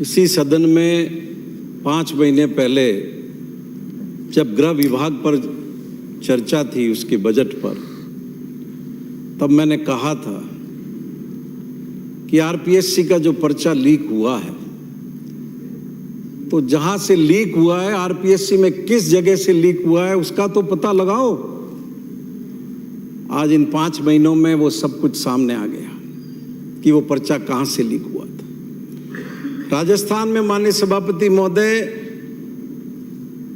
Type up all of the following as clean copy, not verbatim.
इसी सदन में 5 महीने पहले जब गृह विभाग पर चर्चा थी उसके बजट पर, तब मैंने कहा था कि आरपीएससी का जो पर्चा लीक हुआ है, तो जहां से लीक हुआ है, आरपीएससी में किस जगह से लीक हुआ है उसका तो पता लगाओ। आज इन 5 महीनों में वो सब कुछ सामने आ गया कि वो पर्चा कहां से लीक हुआ था। राजस्थान में माननीय सभापति महोदय,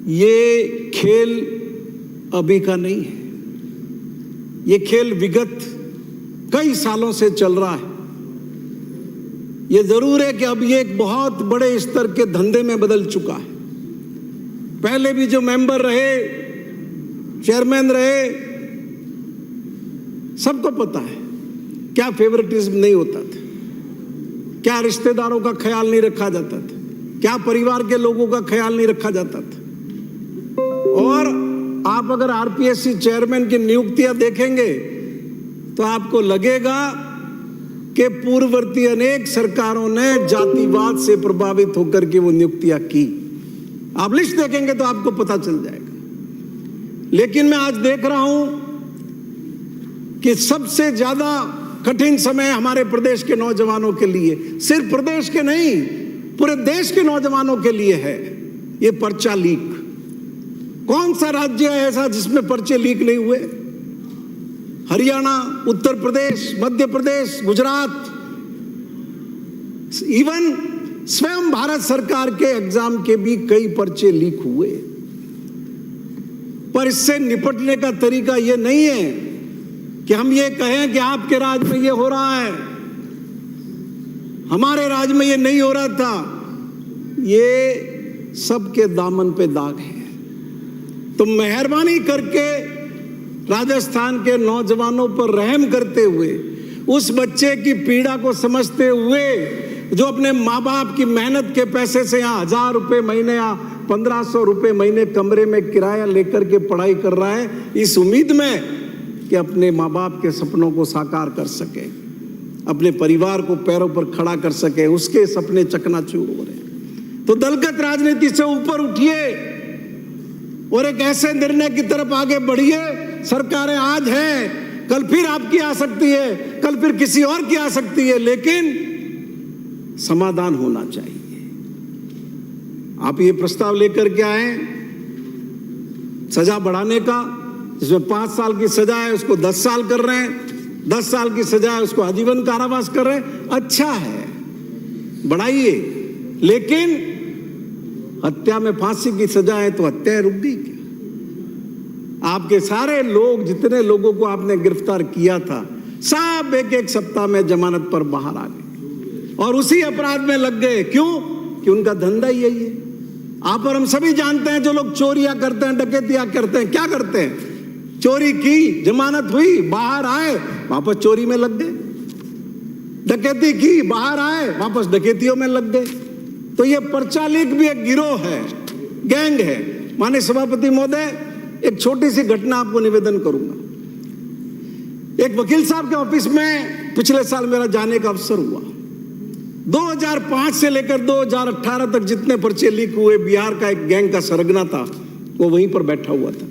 ये खेल अभी का नहीं है, ये खेल विगत कई सालों से चल रहा है। ये जरूर है कि अब ये एक बहुत बड़े स्तर के धंधे में बदल चुका है। पहले भी जो मेंबर रहे, चेयरमैन रहे, सबको पता है क्या फेवरेटिज्म नहीं होता था, क्या रिश्तेदारों का ख्याल नहीं रखा जाता था, क्या परिवार के लोगों का ख्याल नहीं रखा जाता था। और आप अगर आरपीएससी चेयरमैन की नियुक्तियां देखेंगे तो आपको लगेगा कि पूर्ववर्ती अनेक सरकारों ने जातिवाद से प्रभावित होकर के वो नियुक्तियां की। आप लिस्ट देखेंगे तो आपको पता चल जाएगा। लेकिन मैं आज देख रहा हूं कि सबसे ज्यादा कठिन समय हमारे प्रदेश के नौजवानों के लिए, सिर्फ प्रदेश के नहीं, पूरे देश के नौजवानों के लिए है ये पर्चा लीक। कौन सा राज्य है ऐसा जिसमें पर्चे लीक नहीं हुए? हरियाणा, उत्तर प्रदेश, मध्य प्रदेश, गुजरात, इवन स्वयं भारत सरकार के एग्जाम के भी कई पर्चे लीक हुए। पर इससे निपटने का तरीका यह नहीं है कि हम ये कहें कि आपके राज्य में ये हो रहा है, हमारे राज्य में ये नहीं हो रहा था। ये सबके दामन पे दाग है। तो मेहरबानी करके राजस्थान के नौजवानों पर रहम करते हुए, उस बच्चे की पीड़ा को समझते हुए जो अपने माँ बाप की मेहनत के पैसे से यहाँ 1000 रुपये महीने या 1500 रुपये महीने कमरे में किराया लेकर के पढ़ाई कर रहा है, इस उम्मीद में कि अपने माँ बाप के सपनों को साकार कर सके, अपने परिवार को पैरों पर खड़ा कर सके, उसके सपने चकनाचूर हो रहे हैं। तो दलगत राजनीति से ऊपर उठिए और एक ऐसे निर्णय की तरफ आगे बढ़िए। सरकारें आज हैं, कल फिर आपकी आ सकती है, कल फिर किसी और की आ सकती है, लेकिन समाधान होना चाहिए। आप ये प्रस्ताव लेकर के आए सजा बढ़ाने का, जिसमें 5 साल की सजा है उसको 10 साल कर रहे हैं, 10 साल की सजा है उसको आजीवन कारावास कर रहे हैं। अच्छा है, बढ़ाइए, लेकिन हत्या में फांसी की सजा है तो हत्या रुक गई क्या? आपके सारे लोग, जितने लोगों को आपने गिरफ्तार किया था, सब एक सप्ताह में जमानत पर बाहर आ गए और उसी अपराध में लग गए। क्यों? कि उनका धंधा ही यही है। आप और हम सभी जानते हैं, जो लोग चोरियां करते हैं, डकैतियां करते हैं, क्या करते हैं? चोरी की, जमानत हुई, बाहर आए, वापस चोरी में लग गए। डकैती की, बाहर आए, वापस डकैतियों में लग गए। तो ये पर्चा लीक भी एक गिरोह है, गैंग है। माननीय सभापति महोदय, एक छोटी सी घटना आपको निवेदन करूंगा। एक वकील साहब के ऑफिस में पिछले साल मेरा जाने का अवसर हुआ। 2005 से लेकर 2018 तक जितने पर्चे लीक हुए, बिहार का एक गैंग का सरगना था, वो वहीं पर बैठा हुआ था।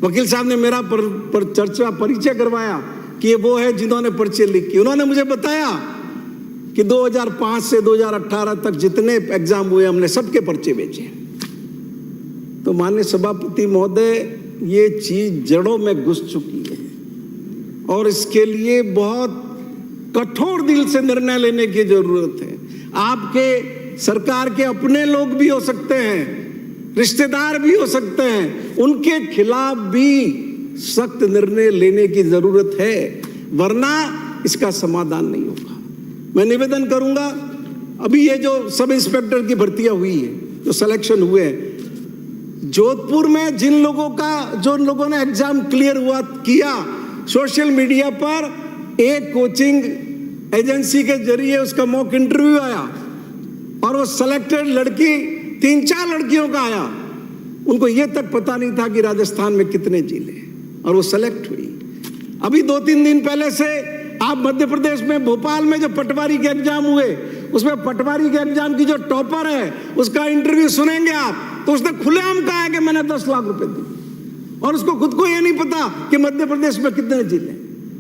वकील साहब ने मेरा परिचय करवाया कि ये वो है जिन्होंने पर्चे लीक किए। उन्होंने मुझे बताया कि 2005 से 2018 तक जितने एग्जाम हुए, हमने सबके पर्चे बेचे। तो माननीय सभापति महोदय, ये चीज जड़ों में घुस चुकी है और इसके लिए बहुत कठोर दिल से निर्णय लेने की जरूरत है। आपके सरकार के अपने लोग भी हो सकते हैं, रिश्तेदार भी हो सकते हैं, उनके खिलाफ भी सख्त निर्णय लेने की जरूरत है, वरना इसका समाधान नहीं होगा। मैं निवेदन करूंगा, अभी ये जो सब इंस्पेक्टर की भर्तियां हुई है, जो सिलेक्शन हुए हैं, जोधपुर में जिन लोगों ने एग्जाम क्लियर किया, सोशल मीडिया पर एक कोचिंग एजेंसी के जरिए उसका मॉक इंटरव्यू आया और वो सिलेक्टेड लड़की 3-4 लड़कियों का आया। उनको ये तक पता नहीं था कि राजस्थान में कितने जिले, और वो सेलेक्ट हुई। अभी 2-3 दिन पहले से आप मध्य प्रदेश में भोपाल में जो पटवारी के एग्जाम हुए, उसमें पटवारी के एग्जाम की जो टॉपर है उसका इंटरव्यू सुनेंगे आप, तो उसने खुलेआम कहा है कि मैंने 10 लाख रुपए दिए, और उसको खुद को ये नहीं पता कि मध्य प्रदेश में कितने जिले।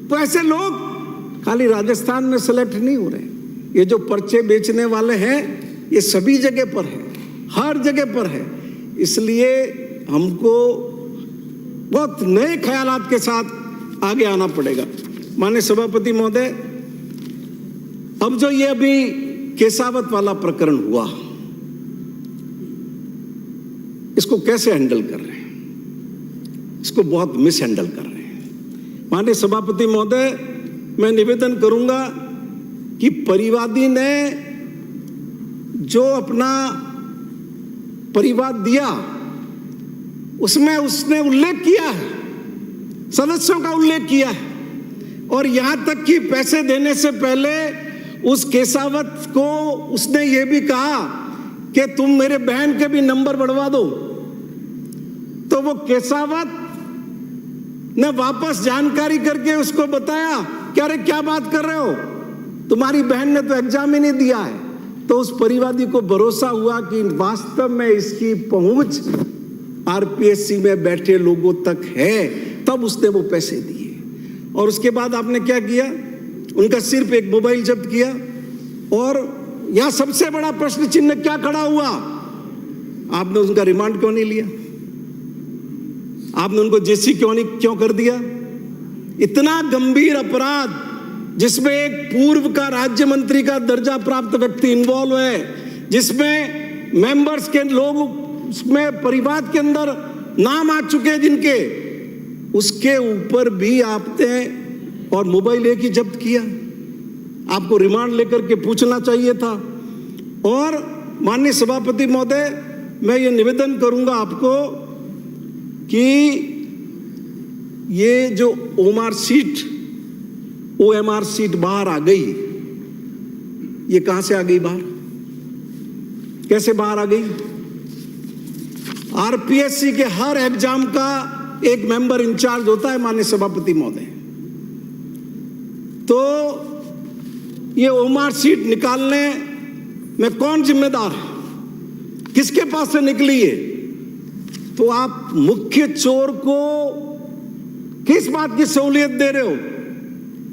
तो ऐसे लोग खाली राजस्थान में सेलेक्ट नहीं हो रहे, ये जो पर्चे बेचने वाले हैं ये सभी जगह पर है, हर जगह पर है। इसलिए हमको बहुत नए ख्यालात के साथ आगे आना पड़ेगा। माननीय सभापति महोदय, अब जो ये अभी केसावत वाला प्रकरण हुआ, इसको कैसे हैंडल कर रहे हैं? इसको बहुत मिस हैंडल कर रहे हैं। माननीय सभापति महोदय, मैं निवेदन करूंगा कि परिवादी ने जो अपना परिवाद दिया उसमें उसने उल्लेख किया है, सदस्यों का उल्लेख किया है, और यहां तक कि पैसे देने से पहले उस केसावत को उसने ये भी कहा कि तुम मेरे बहन के भी नंबर बढ़वा दो। तो वो केसावत ने वापस जानकारी करके उसको बताया कि अरे क्या बात कर रहे हो, तुम्हारी बहन ने तो एग्जाम ही नहीं दिया है। तो उस परिवादी को भरोसा हुआ कि वास्तव में इसकी पहुंच आरपीएससी में बैठे लोगों तक है, तब उसने वो पैसे दिए। और उसके बाद आपने क्या किया, उनका सिर्फ एक मोबाइल जब्त किया, और यहां सबसे बड़ा प्रश्न चिन्ह क्या खड़ा हुआ, आपने उनका रिमांड क्यों नहीं लिया? आपने उनको जेसी क्यों कर दिया? इतना गंभीर अपराध जिसमें एक पूर्व का राज्य मंत्री का दर्जा प्राप्त व्यक्ति इन्वॉल्व है, जिसमें मेंबर्स के लोग उसमें परिवार के अंदर नाम आ चुके हैं जिनके, उसके ऊपर भी आपने, और मोबाइल एक ही जब्त किया। आपको रिमांड लेकर के पूछना चाहिए था। और माननीय सभापति महोदय, मैं ये निवेदन करूंगा आपको कि ये जो ओएमआर सीट बाहर आ गई, ये कहां से आ गई बाहर, कैसे बाहर आ गई? आरपीएससी के हर एग्जाम का एक मेंबर इंचार्ज होता है माननीय सभापति महोदय। तो ये ओएमआर सीट निकालने में कौन जिम्मेदार है, किसके पास से निकली है? तो आप मुख्य चोर को किस बात की सहूलियत दे रहे हो,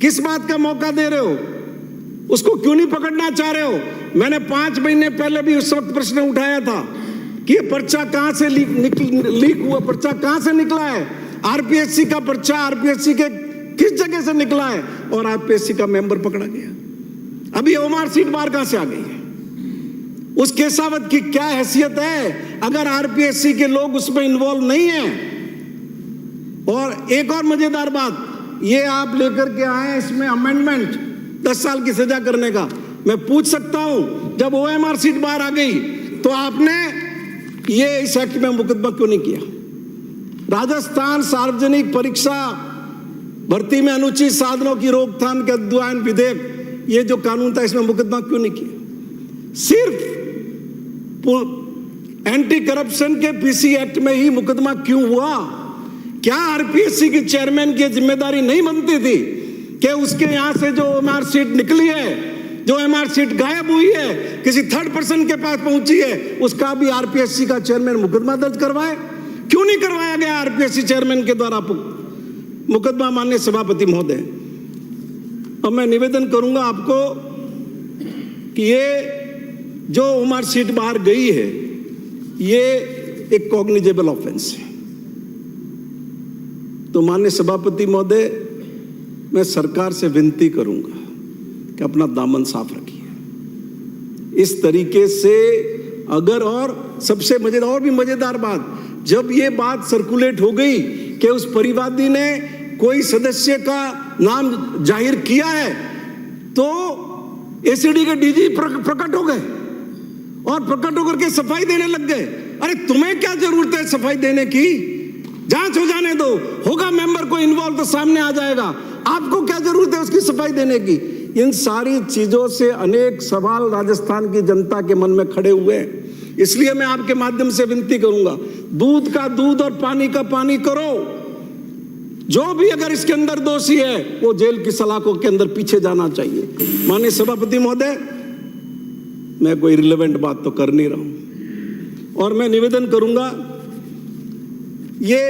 किस बात का मौका दे रहे हो? उसको क्यों नहीं पकड़ना चाह रहे हो? मैंने 5 महीने पहले भी उस वक्त प्रश्न उठाया था कि ये पर्चा कहां से लीक हुआ, पर्चा कहां से निकला है, आरपीएससी का पर्चा आरपीएससी के किस जगह से निकला है, और आरपीएससी का मेंबर पकड़ा गया। अभी ओएमआर सीट बाहर कहां से आ गई है? उस केसावत की क्या हैसियत है अगर आरपीएससी के लोग उसमें इन्वॉल्व नहीं है? और एक और मजेदार बात, ये आप लेकर के आए इसमें अमेंडमेंट 10 साल की सजा करने का। मैं पूछ सकता हूं, जब ओएमआर सीट बाहर आ गई तो आपने ये इस एक्ट में मुकदमा क्यों नहीं किया? राजस्थान सार्वजनिक परीक्षा भर्ती में अनुचित साधनों की रोकथाम के अध्ययन विधेयक, ये जो कानून था, इसमें मुकदमा क्यों नहीं किया? सिर्फ एंटी करप्शन के पीसी एक्ट में ही मुकदमा क्यों हुआ? क्या आरपीएससी के चेयरमैन की जिम्मेदारी नहीं बनती थी कि उसके यहां से जो ओएमआर सीट निकली है, जो ओएमआर सीट गायब हुई है, किसी थर्ड पर्सन के पास पहुंची है, उसका भी आरपीएससी का चेयरमैन मुकदमा दर्ज करवाए? क्यों नहीं करवाया गया आरपीएससी चेयरमैन के द्वारा मुकदमा? माननीय सभापति महोदय, अब मैं निवेदन करूंगा आपको कि ये जो ओएमआर सीट बाहर गई है, ये एक कॉग्निजेबल ऑफेंस है। तो माननीय सभापति महोदय, मैं सरकार से विनती करूंगा कि अपना दामन साफ रखिए। इस तरीके से अगर, और सबसे मजेदार, और भी मजेदार बात, जब ये बात सर्कुलेट हो गई कि उस परिवादी ने कोई सदस्य का नाम जाहिर किया है, तो एसीडी के डीजी प्रकट हो गए और प्रकट होकर के सफाई देने लग गए। अरे तुम्हें क्या जरूरत है सफाई देने की? जांच हो जाने दो, होगा मेंबर को इन्वॉल्व तो सामने आ जाएगा। आपको क्या जरूरत है उसकी सफाई देने की? इन सारी चीजों से अनेक सवाल राजस्थान की जनता के मन में खड़े हुए हैं। इसलिए मैं आपके माध्यम से विनती करूंगा, दूध का दूध और पानी का पानी करो। जो भी अगर इसके अंदर दोषी है वो जेल की सलाखों के अंदर पीछे जाना चाहिए। माननीय सभापति महोदय, मैं कोई रिलेवेंट बात तो कर नहीं रहा हूं। और मैं निवेदन करूंगा, ये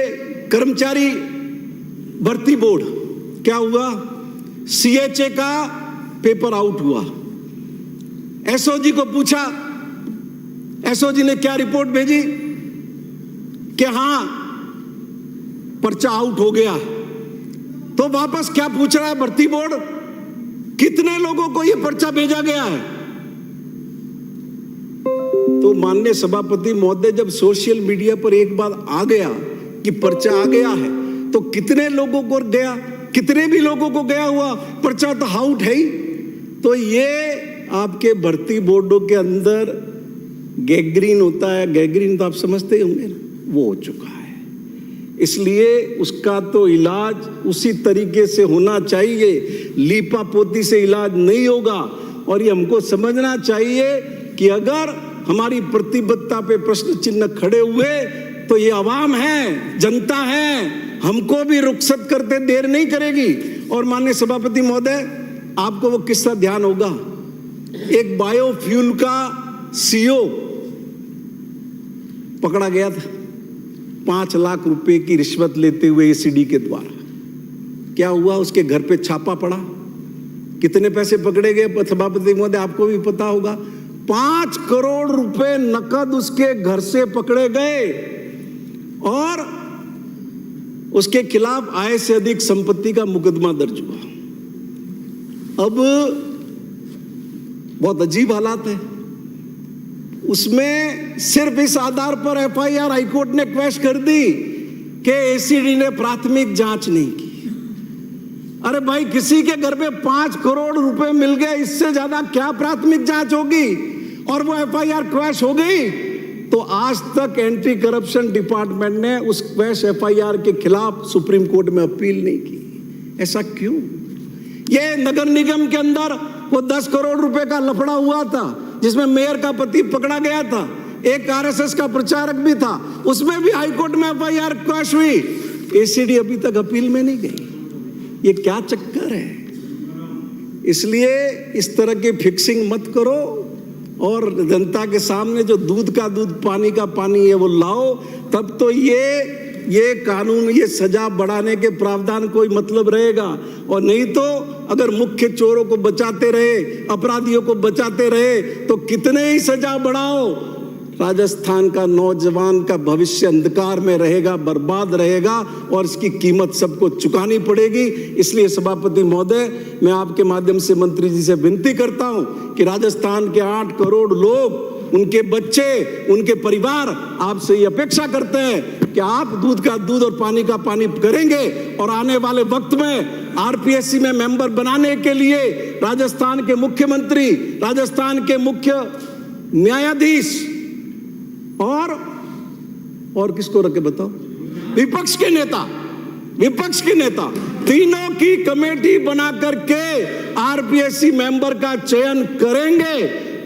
कर्मचारी भर्ती बोर्ड क्या हुआ, सीएचए का पेपर आउट हुआ, एसओजी को पूछा, एसओजी ने क्या रिपोर्ट भेजी कि हां पर्चा आउट हो गया। तो वापस क्या पूछ रहा है भर्ती बोर्ड, कितने लोगों को यह पर्चा भेजा गया है। तो माननीय सभापति महोदय, जब सोशल मीडिया पर एक बात आ गया कि पर्चा आ गया है, तो कितने लोगों को गया, कितने भी लोगों को गया हुआ पर्चा तो आउट है ही। तो ये आपके भर्ती बोर्डों के अंदर गैंग्रीन होता है, गैंग्रीन तो आप समझते ही होंगे ना, वो हो चुका है। इसलिए उसका तो इलाज उसी तरीके से होना चाहिए, लीपापोती से इलाज नहीं होगा। और ये हमको समझना चाहिए कि अगर हमारी प्रतिबद्धता पे प्रश्न चिन्ह खड़े हुए तो ये आवाम है, जनता है, हमको भी रुखसत करते देर नहीं करेगी। और माननीय सभापति महोदय, आपको वो किस्सा ध्यान होगा, एक बायोफ्यूल का सीईओ पकड़ा गया था 5 लाख रुपए की रिश्वत लेते हुए एसीडी के द्वारा। क्या हुआ, उसके घर पे छापा पड़ा, कितने पैसे पकड़े गए सभापति महोदय आपको भी पता होगा, 5 करोड़ रुपए नकद उसके घर से पकड़े गए और उसके खिलाफ आय से अधिक संपत्ति का मुकदमा दर्ज हुआ। अब बहुत अजीब हालात है, उसमें सिर्फ इस आधार पर एफआईआर हाईकोर्ट ने क्वैश कर दी कि एसीडी ने प्राथमिक जांच नहीं की। अरे भाई, किसी के घर पे 5 करोड़ रुपए मिल गए, इससे ज्यादा क्या प्राथमिक जांच होगी। और वो एफआईआर क्वैश हो गई तो आज तक एंटी करप्शन डिपार्टमेंट ने उस क्वैश एफआईआर के खिलाफ सुप्रीम कोर्ट में अपील नहीं की। ऐसा क्यों? ये नगर निगम के अंदर वो 10 करोड़ रुपए का लफड़ा हुआ था, जिसमें मेयर का पति पकड़ा गया था, एक आरएसएस का प्रचारक भी था, उसमें भी हाईकोर्ट में एफआईआर क्वैश हुई, एसीडी अभी तक अपील में नहीं गई। ये क्या चक्कर है? इसलिए इस तरह की फिक्सिंग मत करो और जनता के सामने जो दूध का दूध पानी का पानी है वो लाओ, तब तो ये कानून, ये सजा बढ़ाने के प्रावधान कोई मतलब रहेगा। और नहीं तो अगर मुख्य चोरों को बचाते रहे, अपराधियों को बचाते रहे तो कितने ही सजा बढ़ाओ, राजस्थान का नौजवान का भविष्य अंधकार में रहेगा, बर्बाद रहेगा और इसकी कीमत सबको चुकानी पड़ेगी। इसलिए सभापति महोदय, मैं आपके माध्यम से मंत्री जी से विनती करता हूं कि राजस्थान के 8 करोड़ लोग, उनके बच्चे, उनके परिवार आपसे ये अपेक्षा करते हैं कि आप दूध का दूध और पानी का पानी करेंगे और आने वाले वक्त में आरपीएससी में मेंबर बनाने के लिए राजस्थान के मुख्यमंत्री, राजस्थान के मुख्य न्यायाधीश और किसको रखे बताओ, विपक्ष के नेता तीनों की कमेटी बना करके आरपीएससी मेंबर का चयन करेंगे,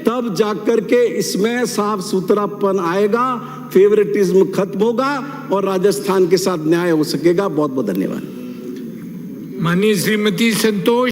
तब जाकर के इसमें साफ सुथरापन आएगा, फेवरेटिज्म खत्म होगा और राजस्थान के साथ न्याय हो सकेगा। बहुत बहुत धन्यवाद। माननीय श्रीमती संतोष।